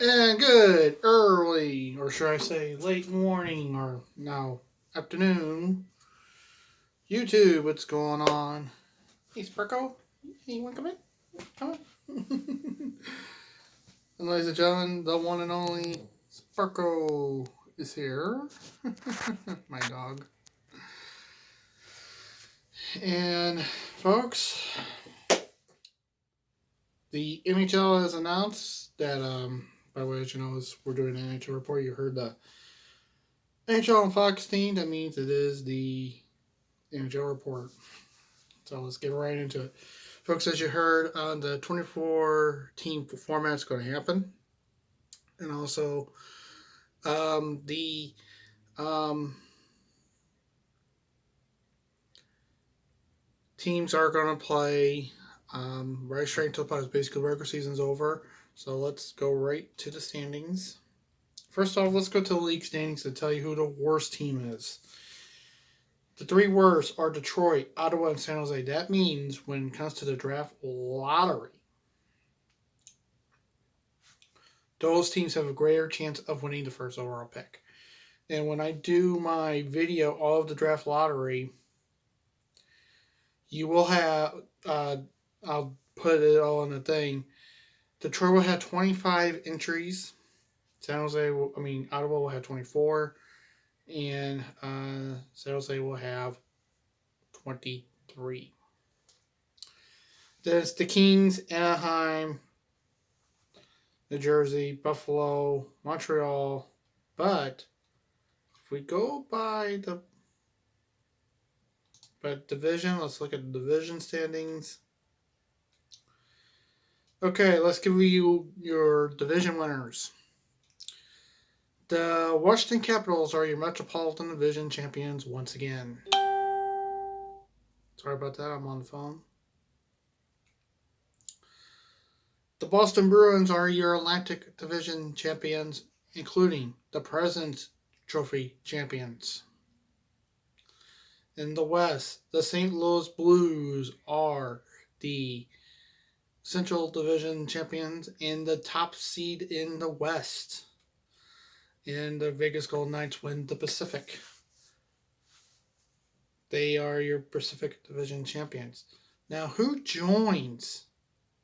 And good early, or should I say late morning, or now afternoon. YouTube, what's going on? Hey, Sparko, you want to come in? Come on. And ladies and gentlemen, the one and only Sparko is here. My dog. And folks, the NHL has announced that, by the way, as you know, we're doing an NHL report. You heard the NHL on Fox team. That means it is the NHL report. So let's get right into it. Folks, as you heard, the 24 team format is going to happen. And also, the teams are going to play right straight until basically regular season's over. So let's go right to the standings. First off, let's go to the league standings to tell you who the worst team is. The three worst are Detroit, Ottawa, and San Jose. That means when it comes to the draft lottery, those teams have a greater chance of winning the first overall pick. And when I do my video of the draft lottery, you will have, I'll put it all in the thing. Detroit will have 25 entries. Ottawa will have 24. And San Jose will have 23. There's the Kings, Anaheim, New Jersey, Buffalo, Montreal. But if we go by the division, let's look at the division standings. Okay, let's give you your division winners. The Washington Capitals are your Metropolitan Division champions once again. Sorry about that, I'm on the phone. The Boston Bruins are your Atlantic Division champions, including the President's Trophy champions. In the West, the St. Louis Blues are the Central Division champions and the top seed in the West. And the Vegas Golden Knights win the Pacific. They are your Pacific Division champions. Now, who joins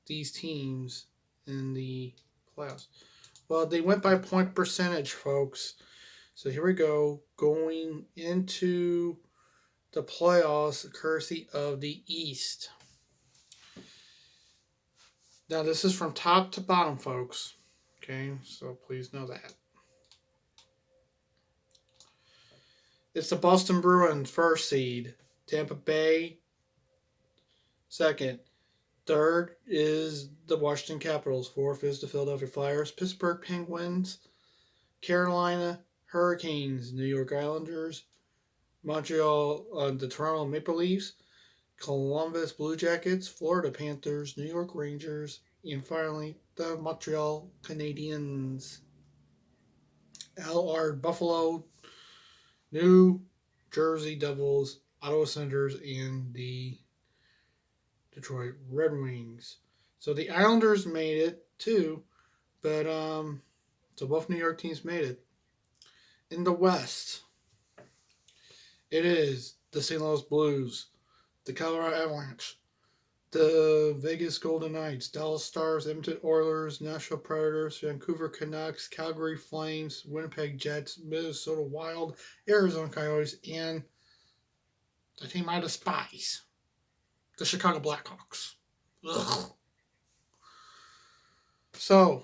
these teams in the playoffs? Well, they went by point percentage, folks. So here we go. Going into the playoffs, courtesy of the East. Now, this is from top to bottom, folks. Okay, so please know that. It's the Boston Bruins, first seed. Tampa Bay, second. Third is the Washington Capitals. Fourth is the Philadelphia Flyers. Pittsburgh Penguins. Carolina Hurricanes. New York Islanders. Montreal, the Toronto Maple Leafs. Columbus Blue Jackets. Florida Panthers. New York Rangers. And finally, the Montreal Canadiens. LR Buffalo, New Jersey Devils, Ottawa Senators, and the Detroit Red Wings. So the Islanders made it too, but so both New York teams made it. In the West, it is the St. Louis Blues, the Colorado Avalanche, the Vegas Golden Knights, Dallas Stars, Edmonton Oilers, Nashville Predators, Vancouver Canucks, Calgary Flames, Winnipeg Jets, Minnesota Wild, Arizona Coyotes, and the team I despise, the Chicago Blackhawks. Ugh. So,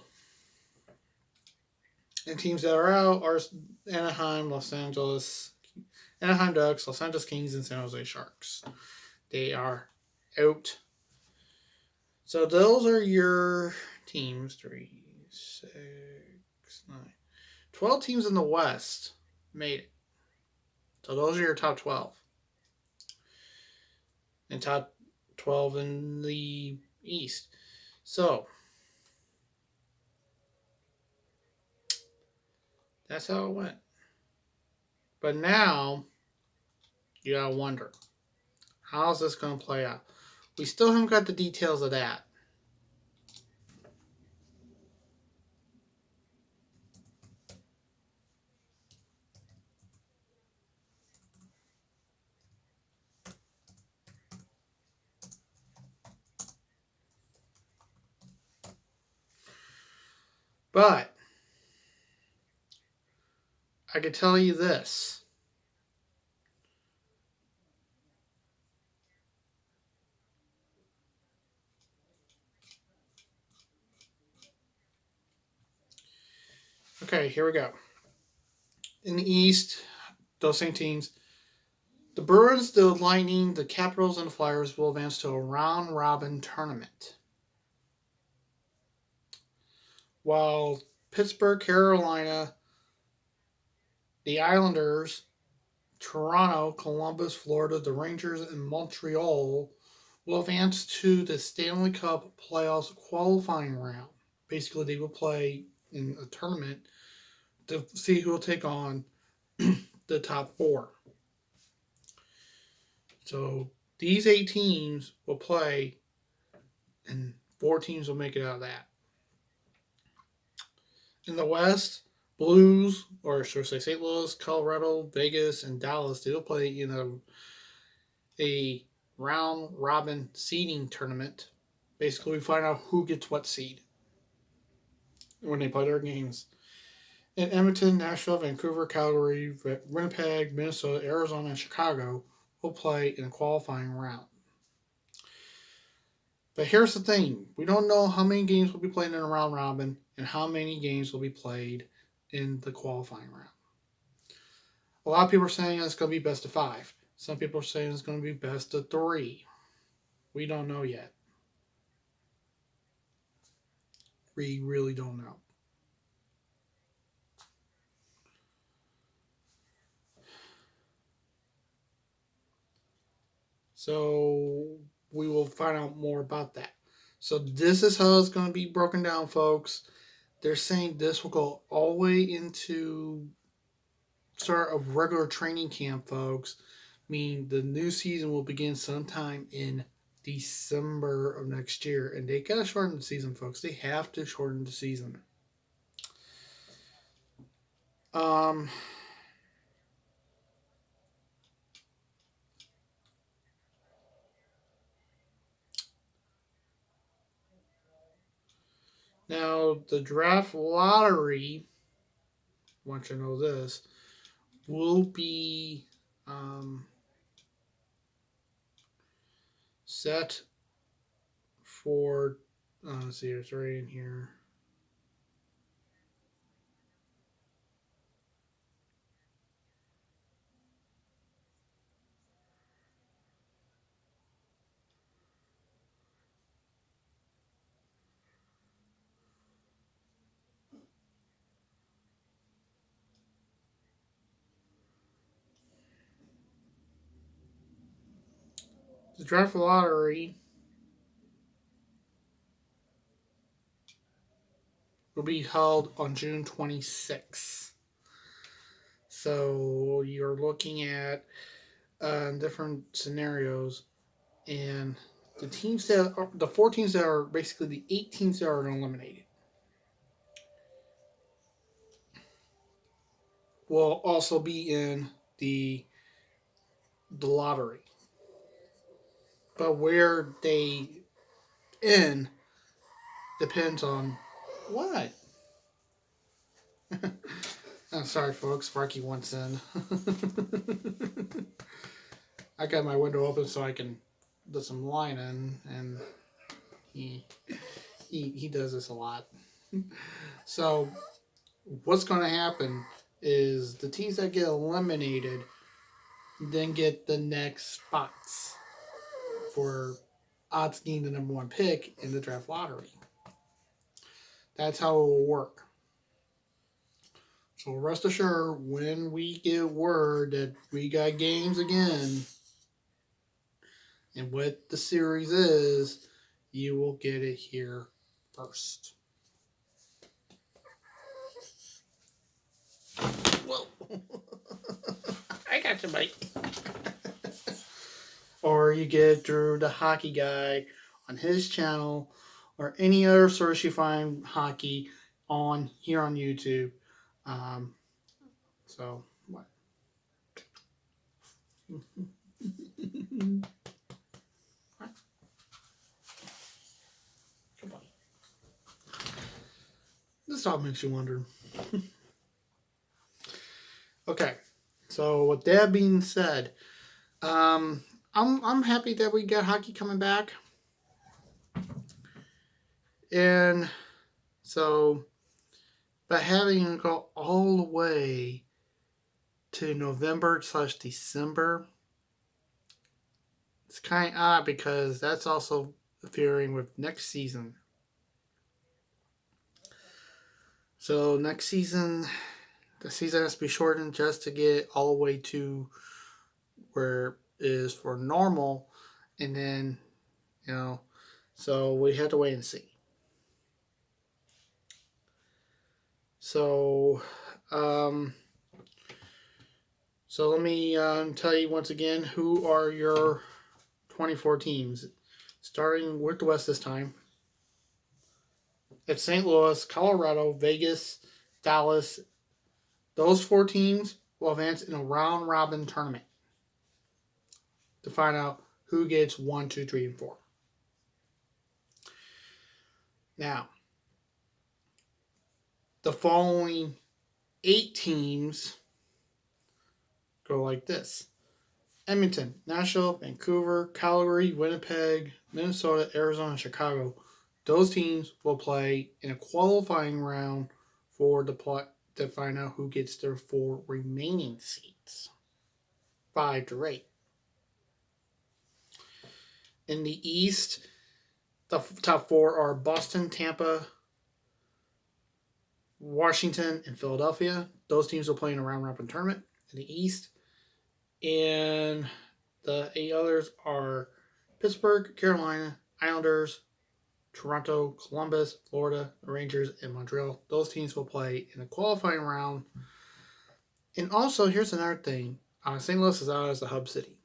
and teams that are out are Anaheim Ducks, Los Angeles Kings, and San Jose Sharks. They are out. So those are your teams. 3, 6, 9. 12 teams in the West made it. So those are your top 12. And top 12 in the East. So that's how it went. But now you gotta wonder, how's this gonna play out? We still haven't got the details of that. But I can tell you this. Okay, here we go. In the East, those same teams, the Bruins, the Lightning, the Capitals, and the Flyers will advance to a round-robin tournament. While Pittsburgh, Carolina, the Islanders, Toronto, Columbus, Florida, the Rangers, and Montreal will advance to the Stanley Cup playoffs qualifying round. Basically, they will play in a tournament to see who will take on the top four. So these 8 teams will play, and 4 teams will make it out of that. In the West, Blues, or should I say St. Louis, Colorado, Vegas, and Dallas, they'll play a round robin seeding tournament. Basically, we find out who gets what seed when they play their games. In Edmonton, Nashville, Vancouver, Calgary, Winnipeg, Minnesota, Arizona, and Chicago will play in a qualifying round. But here's the thing. We don't know how many games will be played in a round robin and how many games will be played in the qualifying round. A lot of people are saying it's going to be best of 5. Some people are saying it's going to be best of 3. We don't know yet. We really don't know. So we will find out more about that. So this is how it's going to be broken down, folks. They're saying this will go all the way into start of regular training camp, folks. Meaning the new season will begin sometime in December of next year. And they got to shorten the season, folks. They have to shorten the season. Now, the draft lottery, I want you to know this, will be set for, let's see, it's right in here. The draft lottery will be held on June 26th. So you're looking at different scenarios, and the 4 teams that are basically the 8 teams that are eliminated will also be in the lottery. But where they end depends on what. I'm sorry, folks. Sparky wants in. I got my window open so I can let some line in, and he does this a lot. So what's going to happen is the teams that get eliminated then get the next spots for odds getting the number 1 pick in the draft lottery. That's how it will work. So rest assured, when we get word that we got games again and what the series is, you will get it here first. Whoa. I got you, Mike. Or you get it through the Hocky Guy on his channel, or any other source you find hockey on here on YouTube. So what? This stuff makes you wonder. Okay, so with that being said, I'm happy that we got hockey coming back, and so by having it go all the way to November/December, it's kind of odd because that's also interfering with next season. So next season, the season has to be shortened just to get all the way to where it is for normal, and then so we have to wait and see. So, so let me tell you once again who are your 24 teams, starting with the West this time. It's St. Louis, Colorado, Vegas, Dallas. Those 4 teams will advance in a round-robin tournament to find out who gets 1, 2, 3, and 4. Now, the following 8 teams go like this: Edmonton, Nashville, Vancouver, Calgary, Winnipeg, Minnesota, Arizona, and Chicago. Those teams will play in a qualifying round for the plot to find out who gets their 4 remaining seats. 5 to 8. In the East, the top 4 are Boston, Tampa, Washington, and Philadelphia. Those teams will play in a round-robin tournament in the East. And the 8 others are Pittsburgh, Carolina, Islanders, Toronto, Columbus, Florida, the Rangers, and Montreal. Those teams will play in a qualifying round. And also, here's another thing. St. Louis is out as the hub city.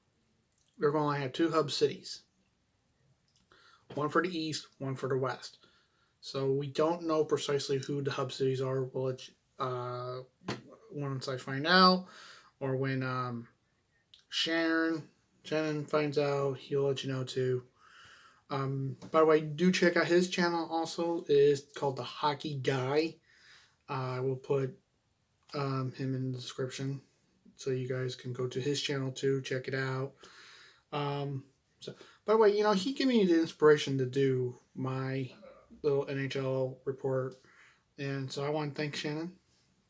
We're going to have 2 hub cities. One for the East, one for the West. So we don't know precisely who the hub cities are. We'll let you, once I find out, or when Shannon finds out, he'll let you know too. By the way, do check out his channel also. It is called the Hocky Guy. I will put him in the description so you guys can go to his channel too, check it out. So, by the way, he gave me the inspiration to do my little NHL report, and so I want to thank Shannon.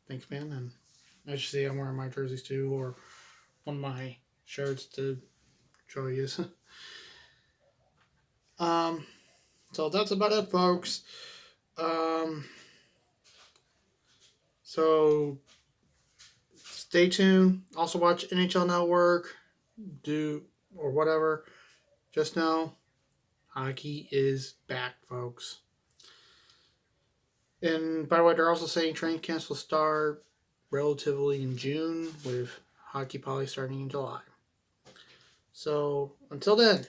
Thanks, man. And as you see, I'm wearing my jerseys too, or one of my shirts to show you. So that's about it, folks. So stay tuned. Also watch NHL Network, or whatever. Just know, hockey is back, folks. And by the way, they're also saying training camps will start relatively in June, with hockey probably starting in July. So until then,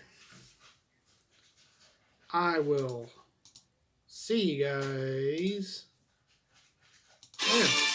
I will see you guys later.